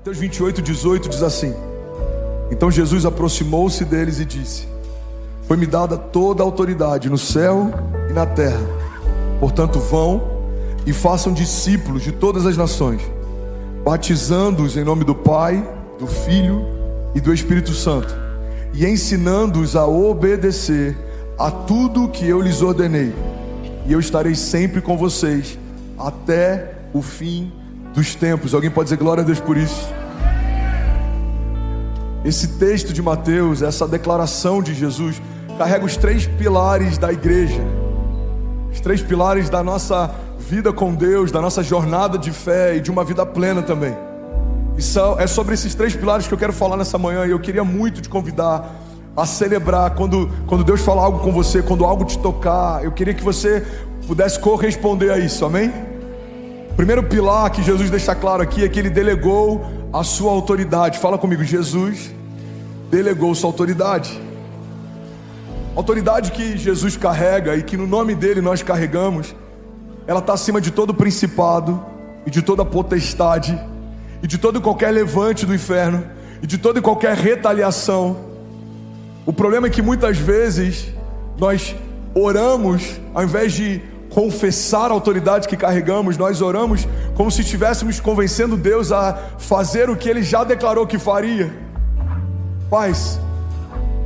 Mateus 28:18 diz assim: então Jesus aproximou-se deles e disse: foi-me dada toda a autoridade no céu e na terra. Portanto, vão e façam discípulos de todas as nações, batizando-os em nome do Pai, do Filho e do Espírito Santo, e ensinando-os a obedecer a tudo que eu lhes ordenei. E eu estarei sempre com vocês até o fim dos tempos. Alguém pode dizer glória a Deus por isso? Esse texto de Mateus, essa declaração de Jesus, carrega os 3 pilares da igreja, os 3 pilares da nossa vida com Deus, da nossa jornada de fé e de uma vida plena também. É sobre esses 3 pilares que eu quero falar nessa manhã. E eu queria muito te convidar a celebrar quando Deus falar algo com você, quando algo te tocar. Eu queria que você pudesse corresponder a isso, amém? O primeiro pilar que Jesus deixa claro aqui é que Ele delegou a sua autoridade. Fala comigo: Jesus delegou sua autoridade. A autoridade que Jesus carrega e que no nome dele nós carregamos, ela está acima de todo principado e de toda potestade e de todo e qualquer levante do inferno e de toda e qualquer retaliação. O problema é que muitas vezes nós oramos, ao invés de confessar a autoridade que carregamos, nós oramos como se estivéssemos convencendo Deus a fazer o que Ele já declarou que faria. Pai,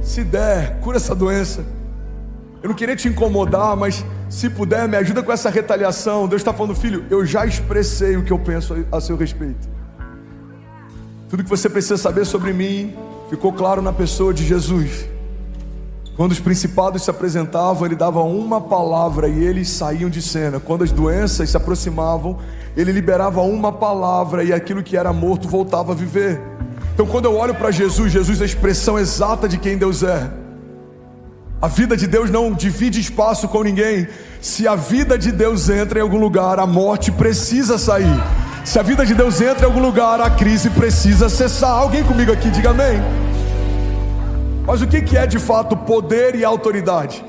se der, cura essa doença. Eu não queria te incomodar, mas se puder, me ajuda com essa retaliação. Deus está falando: filho, eu já expressei o que eu penso a seu respeito. Tudo que você precisa saber sobre mim ficou claro na pessoa de Jesus. Quando os principados se apresentavam, Ele dava uma palavra e eles saíam de cena. Quando as doenças se aproximavam, Ele liberava uma palavra e aquilo que era morto voltava a viver. Então, quando eu olho para Jesus, Jesus é a expressão exata de quem Deus é. A vida de Deus não divide espaço com ninguém. Se a vida de Deus entra em algum lugar, a morte precisa sair. Se a vida de Deus entra em algum lugar, a crise precisa cessar. Alguém comigo aqui, diga amém. Mas o que é de fato poder e autoridade?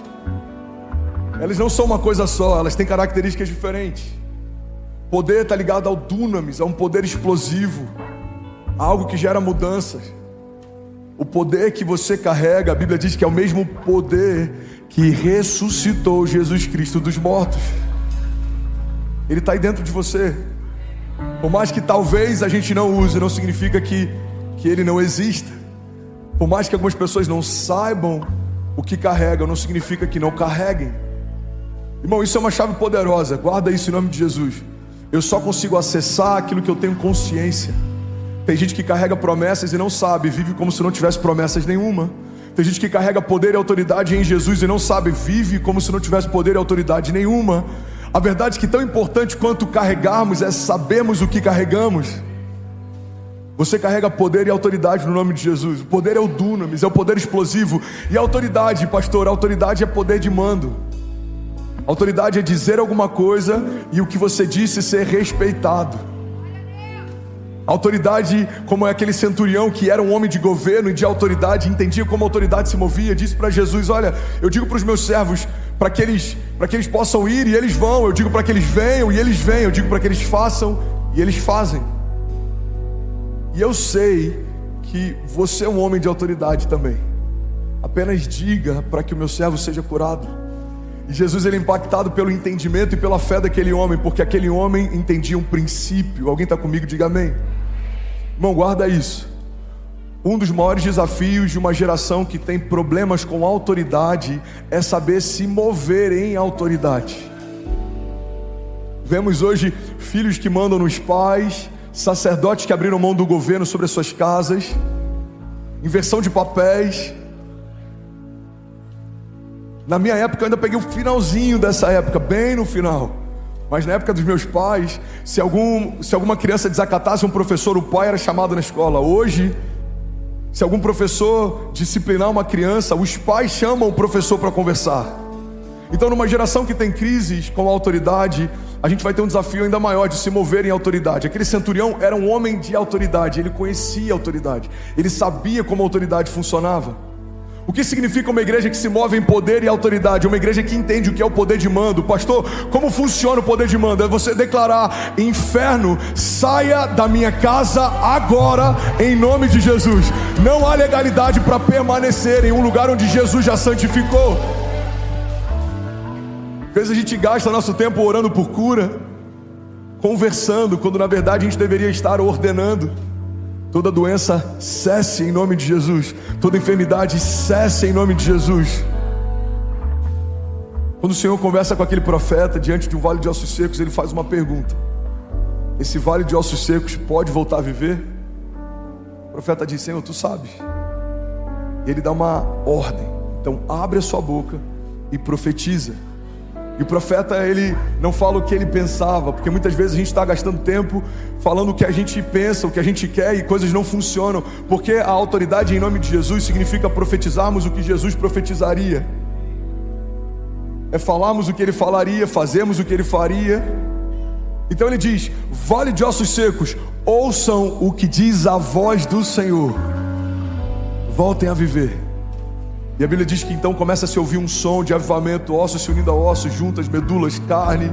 Elas não são uma coisa só, elas têm características diferentes. Poder está ligado ao dunamis, a um poder explosivo, a algo que gera mudanças. O poder que você carrega, a Bíblia diz que é o mesmo poder que ressuscitou Jesus Cristo dos mortos. Ele está aí dentro de você. Por mais que talvez a gente não use, não significa que Ele não exista. Por mais que algumas pessoas não saibam o que carregam, não significa que não carreguem. Irmão, isso é uma chave poderosa. Guarda isso em nome de Jesus. Eu só consigo acessar aquilo que eu tenho consciência. Tem gente que carrega promessas e não sabe, vive como se não tivesse promessas nenhuma. Tem gente que carrega poder e autoridade em Jesus e não sabe, vive como se não tivesse poder e autoridade nenhuma. A verdade é que tão importante quanto carregarmos é sabermos o que carregamos. Você carrega poder e autoridade no nome de Jesus. O poder é o dunamis, é o poder explosivo. E a autoridade, pastor, a autoridade é poder de mando. A autoridade é dizer alguma coisa e o que você disse ser respeitado. A autoridade, como é aquele centurião que era um homem de governo e de autoridade, entendia como a autoridade se movia, disse para Jesus: olha, eu digo para os meus servos para que eles possam ir e eles vão. Eu digo para que eles venham e eles vêm. Eu digo para que eles façam e eles fazem. E eu sei que você é um homem de autoridade também. Apenas diga para que o meu servo seja curado. E Jesus, ele é impactado pelo entendimento e pela fé daquele homem, porque aquele homem entendia um princípio. Alguém está comigo? Diga amém. Irmão, guarda isso. Um dos maiores desafios de uma geração que tem problemas com autoridade é saber se mover em autoridade. Vemos hoje filhos que mandam nos pais, sacerdotes que abriram mão do governo sobre as suas casas, inversão de papéis. Na minha época eu ainda peguei o finalzinho dessa época, bem no final. Mas na época dos meus pais, se alguma criança desacatasse um professor, o pai era chamado na escola. Hoje, se algum professor disciplinar uma criança, os pais chamam o professor para conversar. Então, numa geração que tem crises com a autoridade, a gente vai ter um desafio ainda maior de se mover em autoridade. Aquele centurião era um homem de autoridade, ele conhecia a autoridade, ele sabia como a autoridade funcionava. O que significa uma igreja que se move em poder e autoridade? Uma igreja que entende o que é o poder de mando. Pastor, como funciona o poder de mando? É você declarar: inferno, saia da minha casa agora, em nome de Jesus. Não há legalidade para permanecer em um lugar onde Jesus já santificou. Às vezes a gente gasta nosso tempo orando por cura, conversando, quando na verdade a gente deveria estar ordenando. Toda doença cesse em nome de Jesus. Toda enfermidade cesse em nome de Jesus. Quando o Senhor conversa com aquele profeta diante de um vale de ossos secos, ele faz uma pergunta: esse vale de ossos secos pode voltar a viver? O profeta diz: Senhor, tu sabes. E ele dá uma ordem: então abre a sua boca e profetiza. E o profeta, ele não fala o que ele pensava, porque muitas vezes a gente está gastando tempo falando o que a gente pensa, o que a gente quer, e coisas não funcionam, porque a autoridade em nome de Jesus significa profetizarmos o que Jesus profetizaria, é falarmos o que ele falaria, fazermos o que ele faria. Então ele diz: vale de ossos secos, ouçam o que diz a voz do Senhor, voltem a viver. E a Bíblia diz que então começa a se ouvir um som de avivamento, ossos se unindo a ossos, juntas, medulas, carne.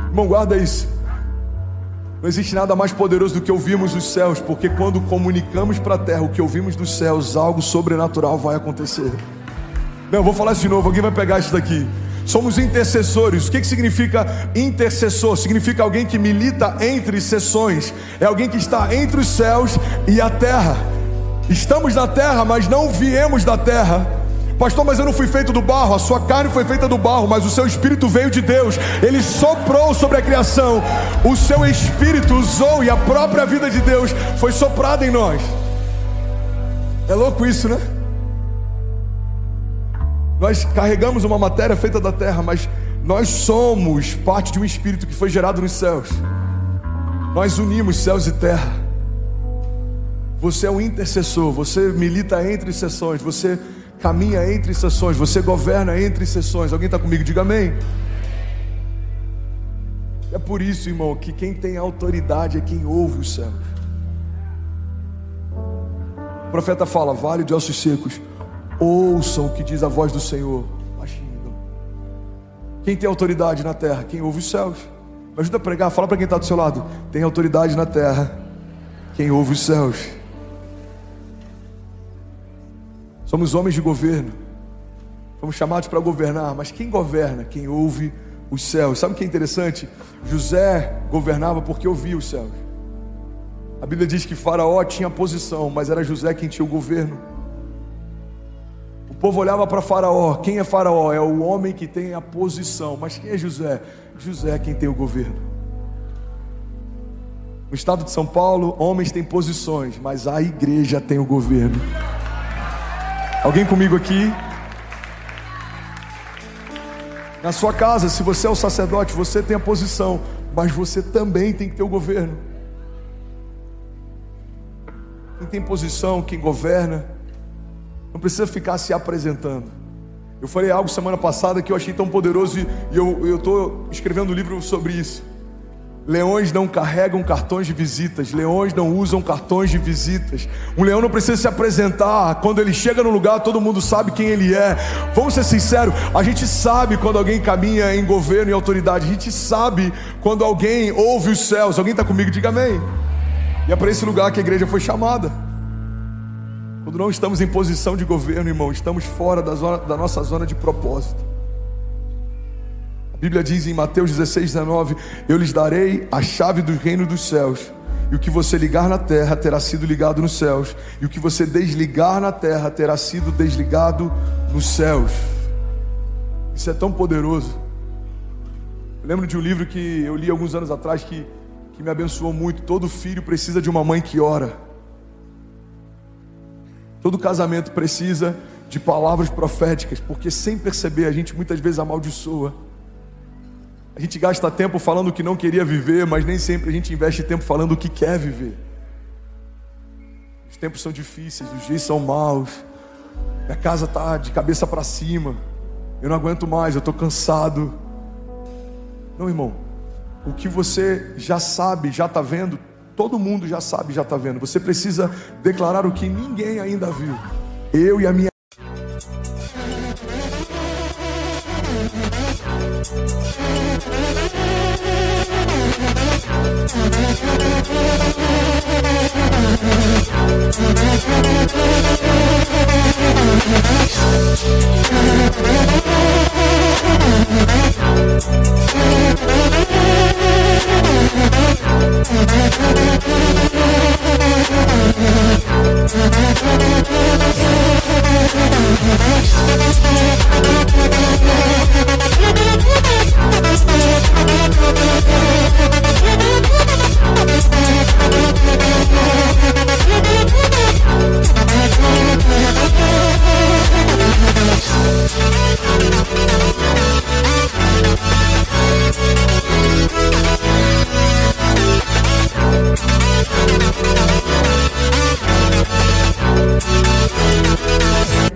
Irmão, guarda isso. Não existe nada mais poderoso do que ouvirmos os céus, porque quando comunicamos para a terra o que ouvimos dos céus, algo sobrenatural vai acontecer. Não, vou falar isso de novo, alguém vai pegar isso daqui. Somos intercessores. O que significa intercessor? Significa alguém que milita entre seções. É alguém que está entre os céus e a terra. Estamos na terra, mas não viemos da terra. Pastor, mas eu não fui feito do barro. A sua carne foi feita do barro, mas o seu espírito veio de Deus. Ele soprou sobre a criação. O seu espírito usou, e a própria vida de Deus foi soprada em nós. É louco isso, né? Nós carregamos uma matéria feita da terra, mas nós somos parte de um espírito que foi gerado nos céus. Nós unimos céus e terra. Você é um intercessor, você milita entre seções, você caminha entre seções, você governa entre seções. Alguém está comigo? Diga amém. É por isso, irmão, que quem tem autoridade é quem ouve os céus. O profeta fala: vale de ossos secos, ouçam o que diz a voz do Senhor. Quem tem autoridade na terra? Quem ouve os céus. Me ajuda a pregar, fala para quem está do seu lado: tem autoridade na terra quem ouve os céus. Somos homens de governo, fomos chamados para governar, mas quem governa? Quem ouve os céus. Sabe o que é interessante? José governava porque ouvia os céus. A Bíblia diz que Faraó tinha posição, mas era José quem tinha o governo. O povo olhava para Faraó. Quem é Faraó? É o homem que tem a posição. Mas quem é José? José é quem tem o governo. No estado de São Paulo, homens têm posições, mas a igreja tem o governo. Alguém comigo aqui? Na sua casa, se você é o sacerdote, você tem a posição, mas você também tem que ter o governo. Quem tem posição, quem governa, não precisa ficar se apresentando. Eu falei algo semana passada que eu achei tão poderoso, e eu estou escrevendo um livro sobre isso. Leões não carregam cartões de visitas. Leões não usam cartões de visitas. Um leão não precisa se apresentar. Quando ele chega no lugar, todo mundo sabe quem ele é. Vamos ser sinceros, a gente sabe quando alguém caminha em governo e autoridade. A gente sabe quando alguém ouve os céus. Alguém está comigo? Diga amém. E é para esse lugar que a igreja foi chamada. Quando não estamos em posição de governo, irmão, estamos fora da nossa zona de propósito. A Bíblia diz em Mateus 16:19: eu lhes darei a chave do reino dos céus, e o que você ligar na terra terá sido ligado nos céus, e o que você desligar na terra terá sido desligado nos céus. Isso é tão poderoso. Eu lembro de um livro que eu li alguns anos atrás que me abençoou muito. Todo filho precisa de uma mãe que ora. Todo casamento precisa de palavras proféticas, porque sem perceber a gente muitas vezes amaldiçoa. A gente gasta tempo falando o que não queria viver, mas nem sempre a gente investe tempo falando o que quer viver. Os tempos são difíceis, os dias são maus, minha casa está de cabeça para cima, eu não aguento mais, eu estou cansado. Não, irmão, o que você já sabe, já está vendo, todo mundo já sabe, já está vendo. Você precisa declarar o que ninguém ainda viu. Eu e a minha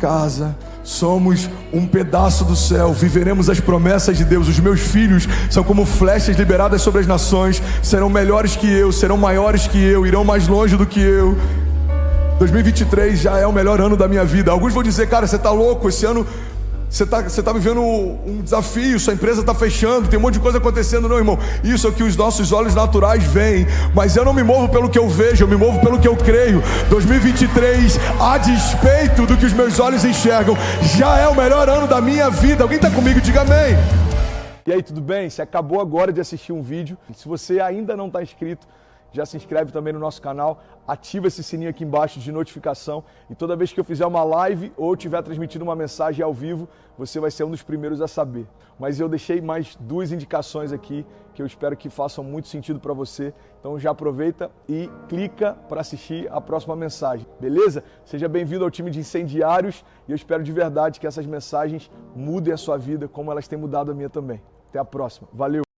casa, somos um pedaço do céu, viveremos as promessas de Deus. Os meus filhos são como flechas liberadas sobre as nações, serão melhores que eu, serão maiores que eu, irão mais longe do que eu. 2023 já é o melhor ano da minha vida. Alguns vão dizer, cara, você está louco, esse ano você tá vivendo um desafio, sua empresa está fechando, tem um monte de coisa acontecendo. Não, irmão, isso é o que os nossos olhos naturais veem, mas eu não me movo pelo que eu vejo, eu me movo pelo que eu creio. 2023, a despeito do que os meus olhos enxergam, já é o melhor ano da minha vida. Alguém está comigo? Diga amém. E aí, tudo bem? Você acabou agora de assistir um vídeo. Se você ainda não está inscrito, já se inscreve também no nosso canal, ativa esse sininho aqui embaixo de notificação e toda vez que eu fizer uma live ou estiver transmitindo uma mensagem ao vivo, você vai ser um dos primeiros a saber. Mas eu deixei mais 2 indicações aqui que eu espero que façam muito sentido para você. Então já aproveita e clica para assistir a próxima mensagem, beleza? Seja bem-vindo ao time de incendiários e eu espero de verdade que essas mensagens mudem a sua vida como elas têm mudado a minha também. Até a próxima. Valeu!